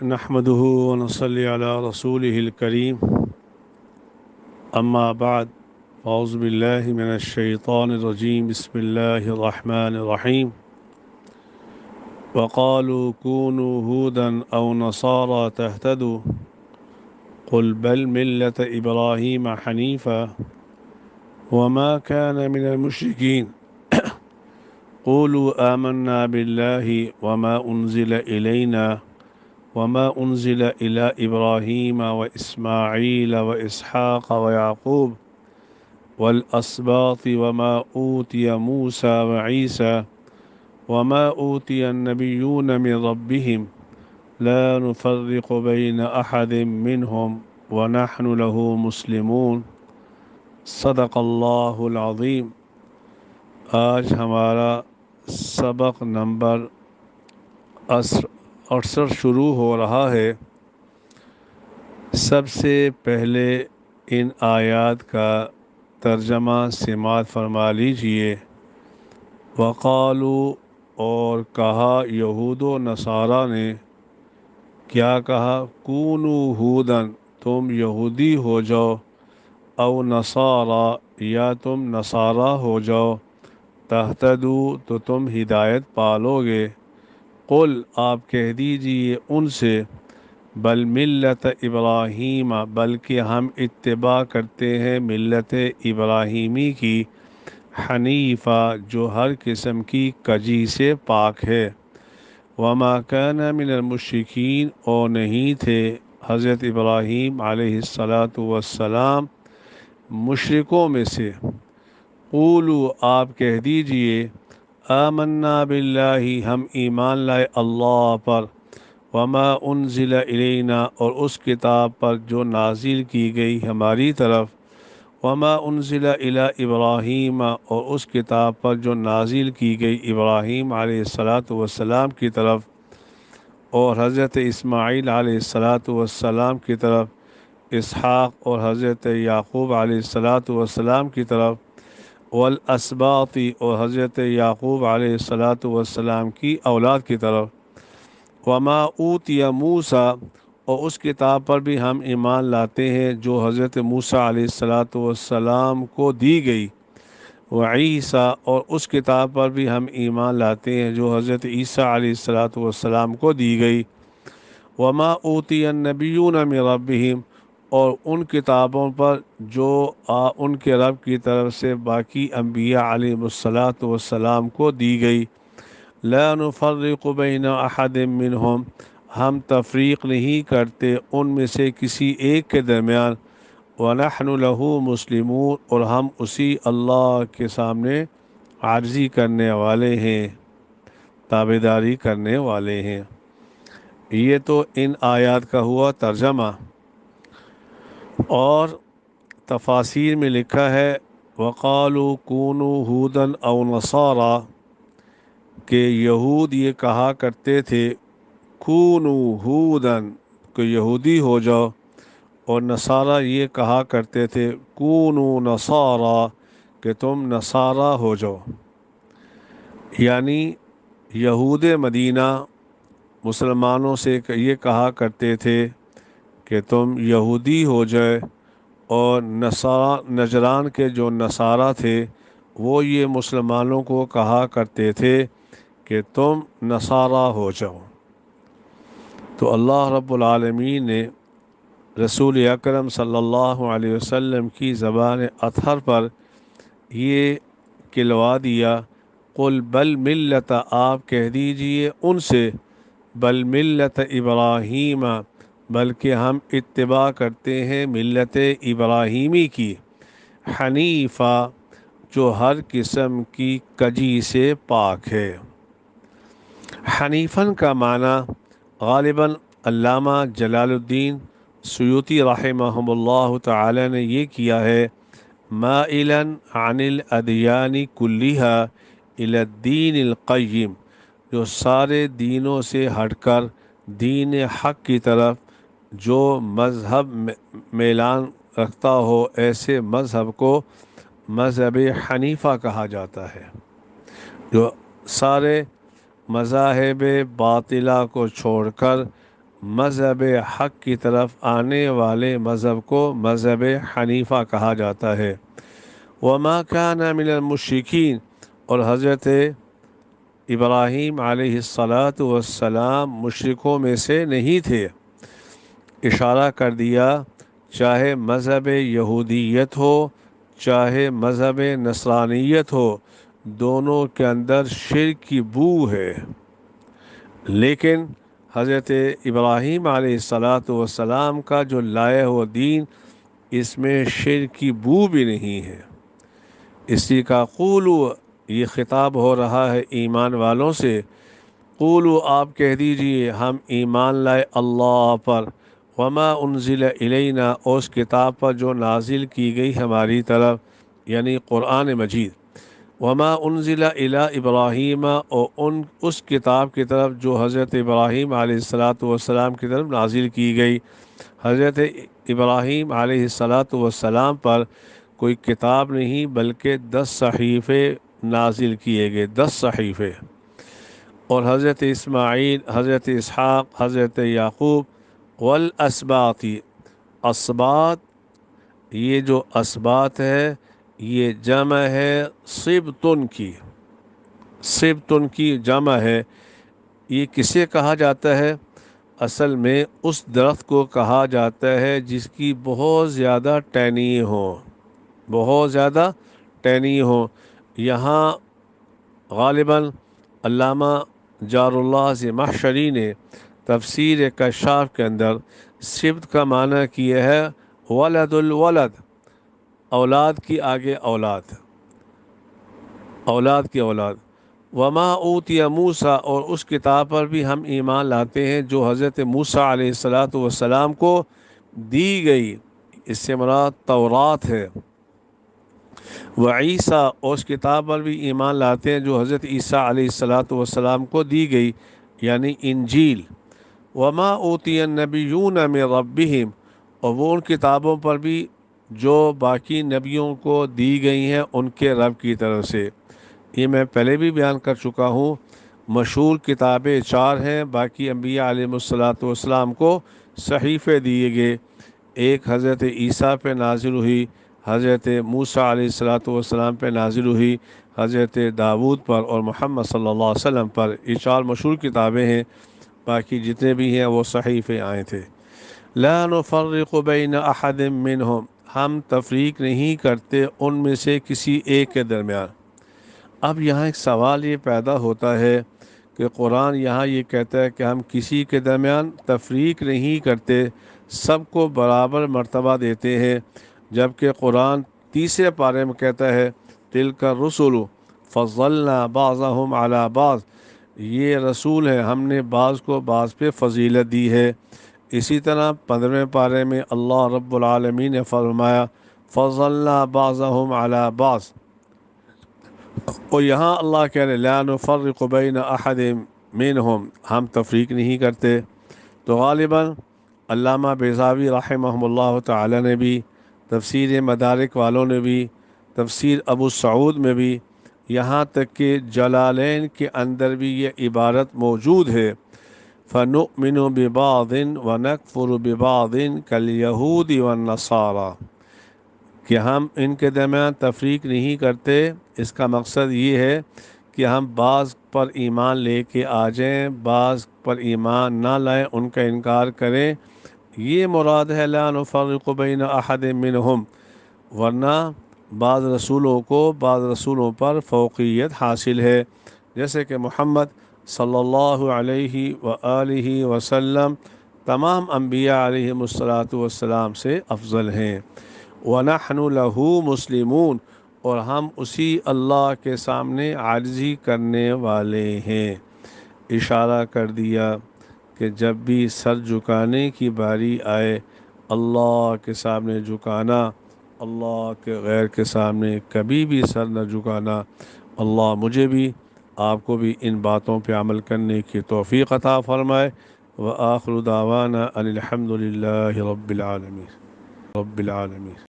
نحمده ونصلي على رسوله الكريم أما بعد أعوذ بالله من الشيطان الرجيم بسم الله الرحمن الرحيم وقالوا كونوا هودا أو نصارى تهتدوا قل بل ملة إبراهيم حنيفا وما كان من المشركين قولوا آمنا بالله وما أنزل إلينا وما أنزل إلى إبراهيم وإسماعيل وإسحاق ويعقوب والأسباط وما أوتي موسى وعيسى وما أوتي النبيون من ربهم لا نفرق بين أحد منهم ونحن له مسلمون صدق اللہ العظیم۔ آج ہمارا سبق نمبر 68 شروع ہو رہا ہے۔ سب سے پہلے ان آیات کا ترجمہ سماعت فرما لیجئے۔ وقالو، اور کہا یہود و نصارہ نے، کیا کہا؟ کونو ہودن، تم یہودی ہو جاؤ، او نصارہ، یا تم نصارہ ہو جاؤ، تہتدو، تو تم ہدایت پالو گے۔ قل، آپ کہہ دیجئے ان سے، بل ملت ابراہیم، بلکہ ہم اتباع کرتے ہیں ملت ابراہیمی کی، حنیفہ، جو ہر قسم کی کجی سے پاک ہے، وما کان من المشرکین، اور نہیں تھے حضرت ابراہیم علیہ السلام مشرکوں میں سے۔ قولو، آپ کہہ دیجئے، آمنا باللہ، ہم ایمان لائے اللہ پر، وما انزل الینا، اور اس کتاب پر جو نازل کی گئی ہماری طرف، وما انزل الی ابراہیم، اور اس کتاب پر جو نازل کی گئی ابراہیم علیہ السلام کی طرف، اور حضرت اسماعیل علیہ السلام کی طرف، اسحاق اور حضرت یعقوب علیہ السلام کی طرف، والاسباط، اور حضرت یعقوب علیہ السلام کی اولاد کی طرف، وما اوتی موسیٰ، اور اس کتاب پر بھی ہم ایمان لاتے ہیں جو حضرت موسیٰ علیہ السلام کو دی گئی، وعیسیٰ، اور اس کتاب پر بھی ہم ایمان لاتے ہیں جو حضرت عیسیٰ علیہ السلام کو دی گئی، وما اوتی النبیون من ربہم، اور ان کتابوں پر جو ان کے رب کی طرف سے باقی انبیاء علیہ السلام کو دی گئی، لا نفرق بین احد منہم، ہم تفریق نہیں کرتے ان میں سے کسی ایک کے درمیان، ونحن له مسلمون، اور ہم اسی اللہ کے سامنے عاجزی کرنے والے ہیں، تابعداری کرنے والے ہیں۔ یہ تو ان آیات کا ہوا ترجمہ، اور تفاسیر میں لکھا ہے وقالوا کونوا ہودن او نصارا، کہ یہود یہ کہا کرتے تھے کونوا ہودن، کہ یہودی ہو جاؤ، اور نصارہ یہ کہا کرتے تھے کونوا نصارا، کہ تم نصارہ ہو جاؤ۔ یعنی یہود مدینہ مسلمانوں سے یہ کہا کرتے تھے کہ تم یہودی ہو جائے، اور نجران کے جو نصارہ تھے وہ یہ مسلمانوں کو کہا کرتے تھے کہ تم نصارہ ہو جاؤ۔ تو اللہ رب العالمین نے رسول اکرم صلی اللہ علیہ وسلم کی زبان اطہر پر یہ کلوا دیا، قل بل ملت، آپ کہہ دیجئے ان سے، بل ملت ابراہیم، بلکہ ہم اتباع کرتے ہیں ملت ابراہیمی کی، حنیفہ، جو ہر قسم کی کجی سے پاک ہے۔ حنیفاً کا معنی غالباً علامہ جلال الدین سیوطی رحمہ اللہ تعالی نے یہ کیا ہے، مائلاً عن الادیان کلیہا الی الدین القیم، جو سارے دینوں سے ہٹ کر دین حق کی طرف جو مذہب میلان رکھتا ہو، ایسے مذہب کو مذہب حنیفہ کہا جاتا ہے، جو سارے مذاہب باطلہ کو چھوڑ کر مذہب حق کی طرف آنے والے مذہب کو مذہب حنیفہ کہا جاتا ہے۔ وما کان من المشرکین، اور حضرت ابراہیم علیہ الصلاۃ والسلام مشرکوں میں سے نہیں تھے۔ اشارہ کر دیا چاہے مذہب یہودیت ہو چاہے مذہب نصرانیت ہو، دونوں کے اندر شرک کی بو ہے، لیکن حضرت ابراہیم علیہ الصلاۃ والسلام کا جو لائے ہوا دین، اس میں شرک کی بو بھی نہیں ہے۔ اسی کا قولو، یہ خطاب ہو رہا ہے ایمان والوں سے، قولو آپ کہہ دیجئے ہم ایمان لائے اللہ پر، وما انزل الینا، اس کتاب پر جو نازل کی گئی ہماری طرف یعنی قرآن مجید، وما انزل الی ابراہیم، اور اس کتاب کی طرف جو حضرت ابراہیم علیہ الصلاۃ والسلام کی طرف نازل کی گئی۔ حضرت ابراہیم علیہ الصلاۃ والسلام پر کوئی کتاب نہیں بلکہ 10 صحیفے نازل کیے گئے، 10 صحیفے، اور حضرت اسماعیل، حضرت اسحاق، حضرت یعقوب والاسباط، اسباط، یہ جو اسباط ہے یہ جمع ہے سبتن کی، سبتن کی جمع ہے۔ یہ کسے کہا جاتا ہے؟ اصل میں اس درخت کو کہا جاتا ہے جس کی بہت زیادہ ٹہنی ہو، بہت زیادہ ٹہنی ہو۔ یہاں غالباً علامہ جار اللہ زمخشری نے تفسیر کشاف کے اندر سبت کا معنی کیا ہے ولد الولد، اولاد کی آگے اولاد، اولاد کی اولاد۔ وما اوتی موسیٰ، اور اس کتاب پر بھی ہم ایمان لاتے ہیں جو حضرت موسیٰ علیہ الصلاۃ والسلام کو دی گئی، اس سے مراد تورات ہے۔ وعیسیٰ، اور اس کتاب پر بھی ایمان لاتے ہیں جو حضرت عیسیٰ علیہ الصلاۃ والسلام کو دی گئی یعنی انجیل۔ وما اوتی النبیون من ربہم، اور وہ ان کتابوں پر بھی جو باقی نبیوں کو دی گئی ہیں ان کے رب کی طرف سے۔ یہ میں پہلے بھی بیان کر چکا ہوں، مشہور کتابیں 4 ہیں، باقی انبیاء علیہ الصلاۃ والسلام کو صحیفے دیے گئے۔ ایک حضرت عیسیٰ پہ نازل ہوئی، حضرت موسیٰ علیہ الصلاۃ والسلام پہ نازل ہوئی، حضرت داود پر اور محمد صلی اللہ علیہ وسلم پر، یہ 4 مشہور کتابیں ہیں، باقی جتنے بھی ہیں وہ صحیفے آئے تھے۔ لا نفرق بین احد منہم، ہم تفریق نہیں کرتے ان میں سے کسی ایک کے درمیان۔ اب یہاں ایک سوال یہ پیدا ہوتا ہے کہ قرآن یہاں یہ کہتا ہے کہ ہم کسی کے درمیان تفریق نہیں کرتے، سب کو برابر مرتبہ دیتے ہیں، جبکہ قرآن تیسرے پارے میں کہتا ہے تلک الرسل فضلنا بعضهم علی بعض، یہ رسول ہے ہم نے بعض کو بعض پہ فضیلت دی ہے۔ اسی طرح 15ویں پارے میں اللہ رب العالمین نے فرمایا فضلنا بعضهم علی بعض، اور یہاں اللہ کہہ رہے لا نفرق بین احد منہم، ہم تفریق نہیں کرتے۔ تو غالباً علامہ بیضاوی رحمہ اللہ تعالی نے بھی، تفسیر مدارک والوں نے بھی، تفسیر ابو سعود میں بھی، یہاں تک کہ جلالین کے اندر بھی یہ عبارت موجود ہے فَنُؤْمِنُ بِبَعْضٍ وَنَكْفُرُ بِبَعْضٍ كَالْيَهُودِ وَالنَّصَارَى، کہ ہم ان کے درمیان تفریق نہیں کرتے، اس کا مقصد یہ ہے کہ ہم بعض پر ایمان لے کے آ جائیں، بعض پر ایمان نہ لائیں، ان کا انکار کریں، یہ مراد ہے لا نفرق بین احد منہم، ورنہ بعض رسولوں کو بعض رسولوں پر فوقیت حاصل ہے، جیسے کہ محمد صلی اللہ علیہ وآلہ وسلم تمام انبیاء علیہم الصلاۃ والسلام سے افضل ہیں۔ وَنَحْنُ لَهُ مُسْلِمُونَ، اور ہم اسی اللہ کے سامنے عاجزی کرنے والے ہیں۔ اشارہ کر دیا کہ جب بھی سر جھکانے کی باری آئے، اللہ کے سامنے جھکانا، اللہ کے غیر کے سامنے کبھی بھی سر نہ جھکانا۔ اللہ مجھے بھی آپ کو بھی ان باتوں پہ عمل کرنے کی توفیق عطا فرمائے۔ وآخر دعوانا ان الحمد للہ رب العالمین، رب العالمین۔